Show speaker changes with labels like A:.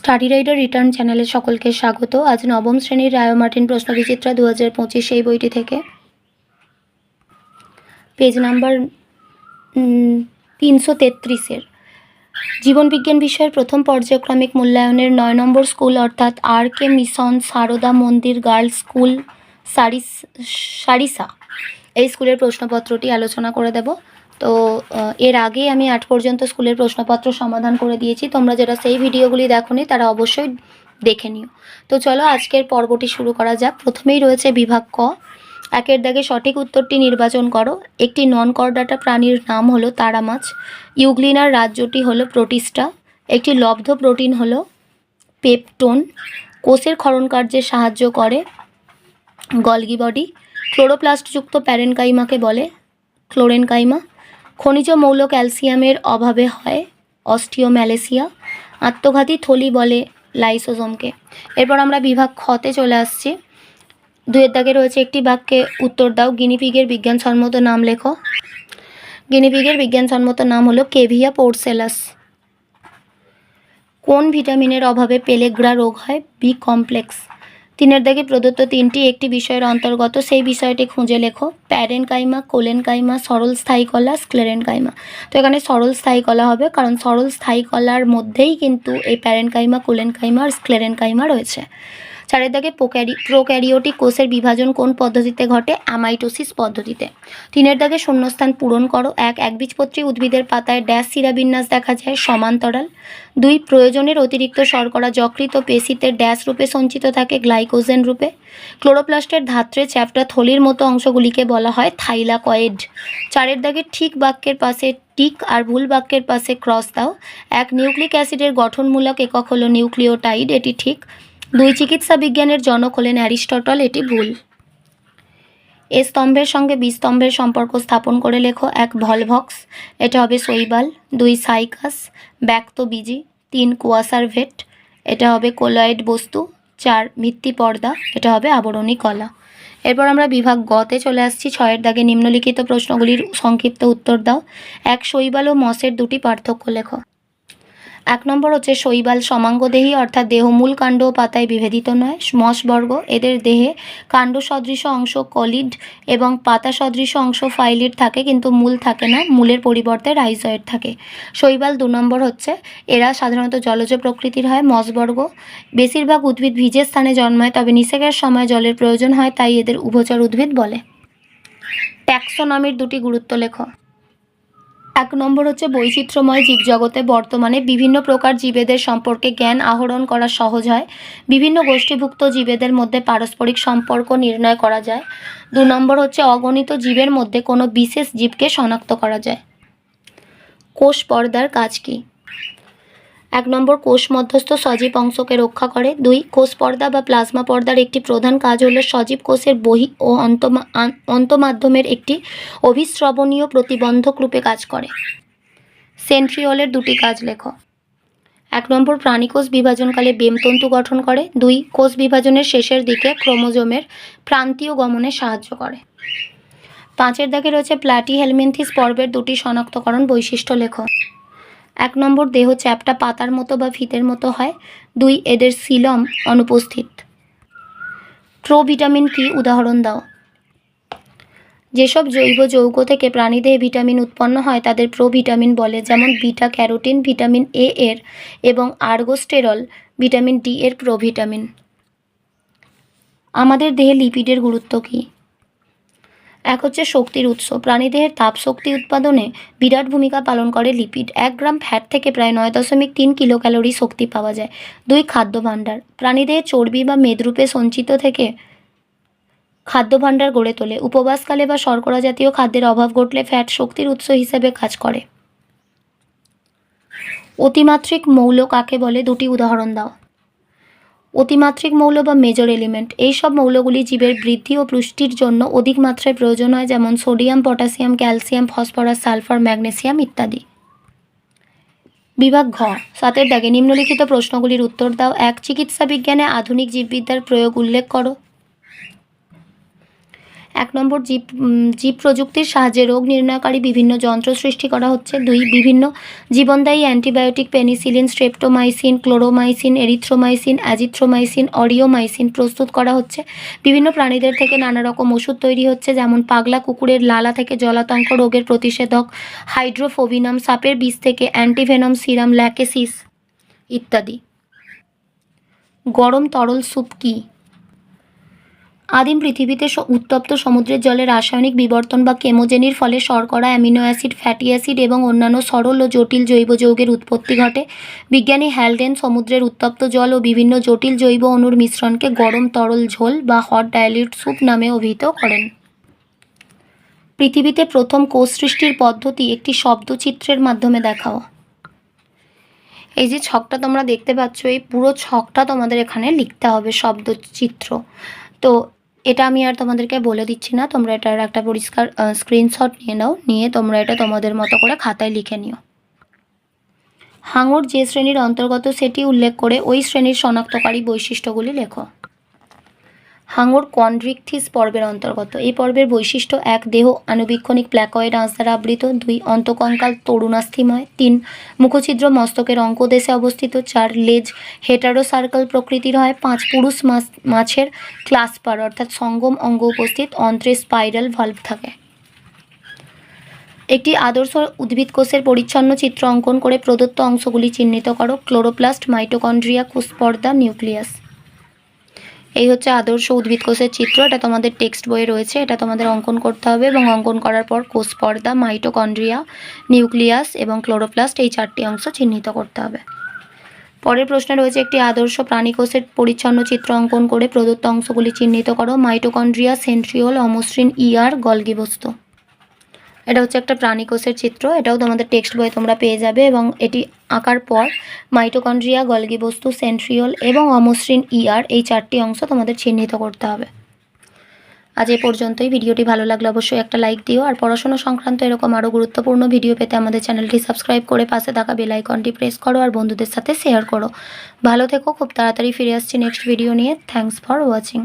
A: Study rider return চ্যানেলে সকলকে স্বাগত। আজ নবম শ্রেণীর রায় ও মার্টিন প্রশ্নবিচিত্রা 2025 এই বইটি থেকে পেজ নাম্বার 333-এর জীবনবিজ্ঞান বিষয়ের প্রথম পর্যায়ক্রমিক মূল্যায়নের 9 নম্বর স্কুল অর্থাৎ RK মিশন সারদা মন্দির গার্লস স্কুল সারিসা এই স্কুলের প্রশ্নপত্রটি আলোচনা করে দেব। তো এর আগে আমি 8 পর্যন্ত স্কুলের প্রশ্নপত্র সমাধান করে দিয়েছি। তোমরা যারা সেই ভিডিওগুলি দেখোনি তারা অবশ্যই দেখে নিও। তো চলো আজকের পর্বটি শুরু করা যাক। প্রথমেই রয়েছে বিভাগ ক। একের দাগে সঠিক উত্তরটি নির্বাচন করো। একটি নন করডাটা প্রাণীর নাম হলো তারা মাছ। ইউগ্লিনার রাজ্যটি হলো প্রোটিস্টা। একটি লব্ধ প্রোটিন হলো পেপটোন। কোষের ক্ষরণ কার্যে সাহায্য করে গলগি বডি। ক্লোরোপ্লাস্টযুক্ত প্যারেনকাইমাকে বলে ক্লোরেনকাইমা। খনিজ মৌল ক্যালসিয়ামের অভাবে হয় অস্টিওম্যালেসিয়া। আত্মঘাতী থলি বলে লাইসোজোমকে। এরপর আমরা বিভাগ খতে চলে আসছি। 2-এর দাগে রয়েছে একটি বাক্যে উত্তর দাও। গিনিপিগের বিজ্ঞানসম্মত নাম লেখো। গিনিপিগের বিজ্ঞানসম্মত নাম হলো কেভিয়া পোর্সেলাস। কোন ভিটামিনের অভাবে পেলেগ্রা রোগ হয়? B complex. 3-এর দাগে প্রদত্ত তিনটি একটি বিষয়ের অন্তর্গত, সেই বিষয়টি খুঁজে লেখো। প্যারেনকাইমা, কোলেনকাইমা, সরল স্থায়ী কলা, স্ক্লেরেনকাইমা। তো এখানে সরল স্থায়ী কলা হবে, কারণ সরল স্থায়ী কলার মধ্যেই কিন্তু এই প্যারেনকাইমা, কোলেনকাইমা আর স্ক্লেরেনকাইমা রয়েছে। 4-এর দাগে প্রোক্যারিওটিক কোষের বিভাজন কোন পদ্ধতিতে ঘটে? অ্যামাইটোসিস পদ্ধতিতে। 3-এর দাগে শূন্যস্থান পূরণ করো। 1. একবীজপত্রী উদ্ভিদের পাতায় ড্যাশ শিরাবিন্যাস দেখা যায়? সমান্তরাল। 2. প্রয়োজনের অতিরিক্ত শর্করা যকৃৎ ও পেশিতে ড্যাশ রূপে সঞ্চিত থাকে? গ্লাইকোজেন রূপে। ক্লোরোপ্লাস্টের ধাত্রে চ্যাপ্টা থলির মতো অংশগুলিকে বলা হয় থাইলাকয়েড। 4-এর দাগে ঠিক বাক্যের পাশে টিক আর ভুল বাক্যের পাশে ক্রস দাও। 1. নিউক্লিক অ্যাসিডের গঠনমূলক একক হলো নিউক্লিওটাইড, এটি ঠিক। 2. চিকিৎসা বিজ্ঞানের জনক হলেন অ্যারিস্টটল, এটি ভুল। এ স্তম্ভের সঙ্গে বি স্তম্ভের সম্পর্ক স্থাপন করে লেখো। 1. ভলভক্স, এটা হবে শৈবাল। 2. সাইকাস, ব্যক্তবীজি। 3. কোয়াসারভেট, এটা হবে কোলয়েড বস্তু। 4. ভিত্তি পর্দা, এটা হবে আবরণী কলা। এরপর আমরা বিভাগ গতে চলে আসছি। 6-এর দাগে নিম্নলিখিত প্রশ্নগুলির সংক্ষিপ্ত উত্তর দাও। 1. শৈবাল ও মসের দুটি পার্থক্য লেখো। 1 নম্বর হচ্ছে শৈবাল সমাঙ্গদেহী, অর্থাৎ দেহ মূল কাণ্ড ও পাতায় বিভেদিত নয়। মসবর্গ, এদের দেহে কাণ্ড সদৃশ অংশ কলিড এবং পাতা সদৃশ অংশ ফাইলিড থাকে, কিন্তু মূল থাকে না, মূলের পরিবর্তে রাইজয়েড থাকে। শৈবাল 2 নম্বর হচ্ছে এরা সাধারণত জলজ প্রকৃতির হয়। মসবর্গ, বেশিরভাগ উদ্ভিদ ভিজে স্থানে জন্মায়, তবে নিষেকের সময় জলের প্রয়োজন হয়, তাই এদের উভচর উদ্ভিদ বলে। ট্যাক্সোনমির দুটি গুরুত্ব লেখো। 1 নম্বর হচ্ছে বৈচিত্র্যময় জীবজগতে বর্তমানে বিভিন্ন প্রকার জীবেদের সম্পর্কে জ্ঞান আহরণ করা সহজ হয়। বিভিন্ন গোষ্ঠীভুক্ত জীবেদের মধ্যে পারস্পরিক সম্পর্ক নির্ণয় করা যায়। 2 নম্বর হচ্ছে অগণিত জীবের মধ্যে কোনো বিশেষ জীবকে শনাক্ত করা যায়। কোষ পর্দার কাজ কী? 1 নম্বর কোষ মধ্যস্থ সজীব অংশকে রক্ষা করে। 2. কোষ পর্দা বা প্লাজমা পর্দার একটি প্রধান কাজ হলো সজীব কোষের বহি ও অন্তঃমাধ্যমের একটি অভিস্রবণীয় প্রতিবন্ধক রূপে কাজ করে। সেন্ট্রিওলের দুটি কাজ লেখো। 1 নম্বর প্রাণীকোষ বিভাজনকালে বেমতন্তু গঠন করে। 2. কোষ বিভাজনের শেষের দিকে ক্রোমোজোমের প্রান্তীয় গমনে সাহায্য করে। 5-এর দাগে রয়েছে প্ল্যাটিহেলমিনথিস পর্বের দুটি শনাক্তকরণ বৈশিষ্ট্য লেখো। 1 নম্বর দেহ চ্যাপ্টা পাতার মতো বা ফিতের মতো হয়। 2. এদের সিলম অনুপস্থিত। প্রোভিটামিন কি? উদাহরণ দাও। যেসব জৈব যৌগ থেকে প্রাণীদেহে ভিটামিন উৎপন্ন হয় তাদের প্রোভিটামিন বলে, যেমন বিটা ক্যারোটিন ভিটামিন এ এর এবং আর্গোস্টেরল ভিটামিন ডি এর প্রোভিটামিন। আমাদের দেহে লিপিডের গুরুত্ব কী? 1 হচ্ছে শক্তির উৎস। প্রাণীদেহের তাপ শক্তি উৎপাদনে বিরাট ভূমিকা পালন করে লিপিড। 1 গ্রাম ফ্যাট থেকে প্রায় 9.3 কিলো ক্যালোরি শক্তি পাওয়া যায়। 2. খাদ্য ভাণ্ডার, প্রাণীদেহে চর্বি বা মেদরূপে সঞ্চিত থেকে খাদ্য ভাণ্ডার গড়ে তোলে। উপবাসকালে বা শর্করা জাতীয় খাদ্যের অভাব ঘটলে ফ্যাট শক্তির উৎস হিসেবে কাজ করে। অতিমাত্রিক মৌল কাকে বলে? দুটি উদাহরণ দাও। অতিমাত্রিক মৌল বা মেজর এলিমেন্ট, এই সব মৌলগুলি জীবের বৃদ্ধি ও পুষ্টির জন্য অধিক মাত্রায় প্রয়োজন হয়, যেমন sodium, potassium, calcium, phosphorus, sulphur, magnesium ইত্যাদি। বিভাগ ঘ। 7-এর দাগে নিম্নলিখিত প্রশ্নগুলির উত্তর দাও। 1. চিকিৎসা বিজ্ঞানে আধুনিক জীববিদ্যার প্রয়োগ উল্লেখ করো। 1 নম্বর জীব প্রযুক্তির সাহায্যে রোগ নির্ণয়কারী বিভিন্ন যন্ত্র সৃষ্টি করা হচ্ছে। 2 বিভিন্ন জীবনদায়ী antibiotic penicillin, streptomycin, chloromycin, erythromycin, azithromycin, aureomycin প্রস্তুত করা হচ্ছে। বিভিন্ন প্রাণীদের থেকে নানা রকম ওষুধ তৈরি হচ্ছে, যেমন পাগলা কুকুরের লালা থেকে জলাতঙ্ক রোগের প্রতিষেধক, হাইড্রোফোবিনাম, সাপের বিষ থেকে অ্যান্টিভেনম সিরাম, ল্যাকেসিস ইত্যাদি। গরম তরল স্যুপ কী? আদিম পৃথিবীতে উত্তপ্ত সমুদ্রের জলে রাসায়নিক বিবর্তন বা কেমোজেনির ফলে শর্করা, অ্যামিনো অ্যাসিড, ফ্যাটি অ্যাসিড এবং অন্যান্য সরল ও জটিল জৈব যৌগের উৎপত্তি ঘটে। বিজ্ঞানী হ্যালডেন সমুদ্রের উত্তপ্ত জল ও বিভিন্ন জটিল জৈব অণুর মিশ্রণকে গরম তরল ঝোল বা হট ডাইলিউট স্যুপ নামে অভিহিত করেন। পৃথিবীতে প্রথম কোষ সৃষ্টির পদ্ধতি একটি শব্দচিত্রের মাধ্যমে দেখাও। এই যে ছকটা তোমরা দেখতে পাচ্ছ, এই পুরো ছকটা তোমাদের এখানে লিখতে হবে, শব্দচিত্র। তো এটা আমি আর তোমাদেরকে বলে দিচ্ছি না, তোমরা এটার একটা পরিষ্কার স্ক্রিনশট নিয়ে নাও, নিয়ে তোমরা এটা তোমাদের মতো করে খাতায় লিখে নিও। হাঙর যে শ্রেণীর অন্তর্গত সেটি উল্লেখ করে ওই শ্রেণীর শনাক্তকারী বৈশিষ্ট্যগুলি লেখো। হাঙর কন্ড্রিকথিস পর্বের অন্তর্গত। এই পর্বের বৈশিষ্ট্য: 1 দেহ আণুবীক্ষণিক প্ল্যাকয়েড আঁশ দ্বারা আবৃত। 2 অন্তকঙ্কাল তরুণাস্থিময়। 3 মুখছিদ্র মস্তকের অঙ্কদেশে অবস্থিত। 4 লেজ হেটারোসার্কেল প্রকৃতির হয়। 5 পুরুষ মাছের ক্লাস্পার অর্থাৎ সঙ্গম অঙ্গ উপস্থিত, অন্ত্রে স্পাইরাল ভালভ থাকে। একটি আদর্শ উদ্ভিদ কোষের পরিচ্ছন্ন চিত্র অঙ্কন করে প্রদত্ত অংশগুলি চিহ্নিত করো। ক্লোরোপ্লাস্ট, মাইটোকন্ড্রিয়া, কোষপর্দা, নিউক্লিয়াস। এই হচ্ছে আদর্শ উদ্ভিদ কোষের চিত্র। এটা তোমাদের টেক্সট বইয়ে রয়েছে, এটা তোমাদের অঙ্কন করতে হবে এবং অঙ্কন করার পর কোষপর্দা, মাইটোকন্ড্রিয়া, নিউক্লিয়াস এবং ক্লোরোপ্লাস্ট এই 4টি অংশ চিহ্নিত করতে হবে। পরের প্রশ্নে রয়েছে একটি আদর্শ প্রাণী কোষের পরিচ্ছন্ন চিত্র অঙ্কন করে প্রদত্ত অংশগুলি চিহ্নিত করো। মাইটোকন্ড্রিয়া, সেন্ট্রিওল, অমসৃণ, গলগি বস্তু। এটা হচ্ছে একটা প্রাণী কোষের চিত্র, এটাও তোমাদের টেক্সট বইয়ে তোমরা পেয়ে যাবে এবং এটি আঁকার পর মাইটোকন্ড্রিয়া, গলগি বস্তু, সেন্ট্রিওল এবং অমসৃণ এই 4টি অংশ তোমাদের চিহ্নিত করতে হবে। আজ এ পর্যন্তই। ভিডিওটি ভালো লাগলে অবশ্যই একটা লাইক দিও, আর পড়াশোনা সংক্রান্ত এরকম আরও গুরুত্বপূর্ণ ভিডিও পেতে আমাদের চ্যানেলটি সাবস্ক্রাইব করে পাশে থাকা বেল আইকনটি প্রেস করো আর বন্ধুদের সাথে শেয়ার করো। ভালো থেকো, খুব তাড়াতাড়ি ফিরে আসছি নেক্সট ভিডিও নিয়ে। Thanks for watching.